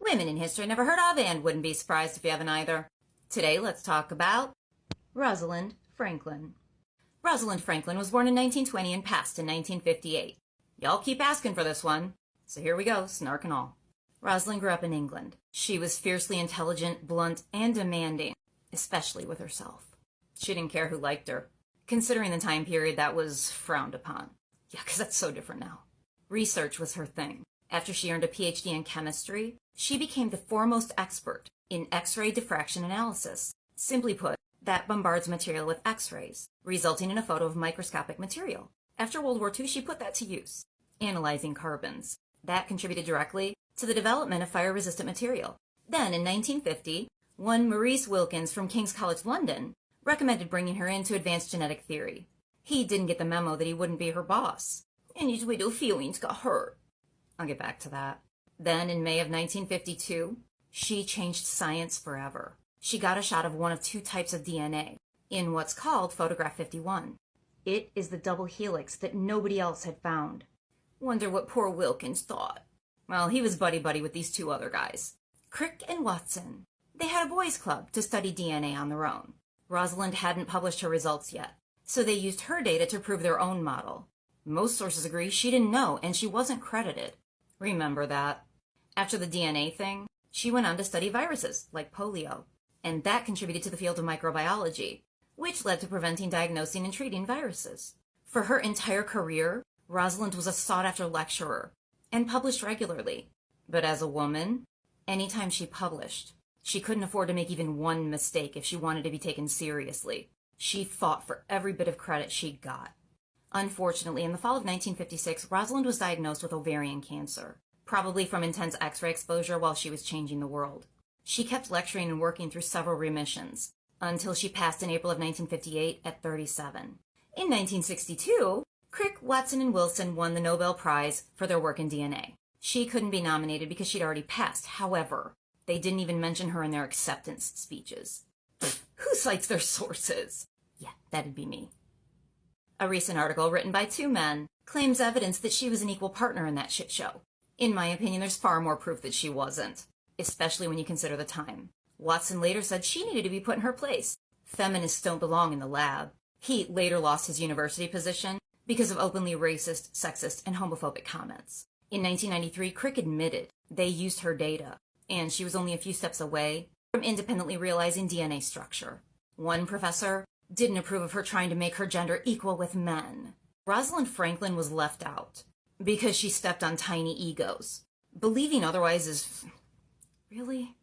women in history I never heard of and wouldn't be surprised if you haven't either. Today, let's talk about Rosalind Franklin. Rosalind Franklin was born in 1920 and passed in 1958. Y'all keep asking for this one, so here we go, snark and all. Rosalind grew up in England. She was fiercely intelligent, blunt, and demanding, especially with herself. She didn't care who liked her. Considering the time period, that was frowned upon. Yeah, because that's so different now. Research was her thing. After she earned a PhD in chemistry, she became the foremost expert in X-ray diffraction analysis. Simply put, that bombards material with X-rays, resulting in a photo of microscopic material. After World War II, she put that to use, analyzing carbons. That contributed directly to the development of fire-resistant material. Then, in 1950, one Maurice Wilkins from King's College London recommended bringing her into advanced genetic theory. He didn't get the memo that he wouldn't be her boss, and his widow feelings got hurt. I'll get back to that. Then, in May of 1952, she changed science forever. She got a shot of one of two types of DNA in what's called photograph 51. It is the double helix that nobody else had found. Wonder what poor Wilkins thought. Well, he was buddy-buddy with these two other guys, Crick and Watson. They had a boys' club to study DNA on their own. Rosalind hadn't published her results yet, so they used her data to prove their own model. Most sources agree she didn't know, and she wasn't credited. Remember that. After the DNA thing, she went on to study viruses, like polio, and that contributed to the field of microbiology, which led to preventing, diagnosing, and treating viruses. For her entire career, Rosalind was a sought-after lecturer and published regularly. But as a woman, anytime she published, she couldn't afford to make even one mistake if she wanted to be taken seriously. She fought for every bit of credit she got. Unfortunately, in the fall of 1956, Rosalind was diagnosed with ovarian cancer, probably from intense X-ray exposure while she was changing the world. She kept lecturing and working through several remissions, until she passed in April of 1958 at 37. In 1962, Crick, Watson, and Wilson won the Nobel Prize for their work in DNA. She couldn't be nominated because she'd already passed. However, they didn't even mention her in their acceptance speeches. Pfft, who cites their sources? Yeah, that'd be me. A recent article written by two men claims evidence that she was an equal partner in that shit show. In my opinion, there's far more proof that she wasn't, especially when you consider the time. Watson later said she needed to be put in her place. Feminists don't belong in the lab. He later lost his university position because of openly racist, sexist, and homophobic comments. In 1993, Crick admitted they used her data, and she was only a few steps away from independently realizing DNA structure. One professor didn't approve of her trying to make her gender equal with men. Rosalind Franklin was left out because she stepped on tiny egos. Believing otherwise is... really?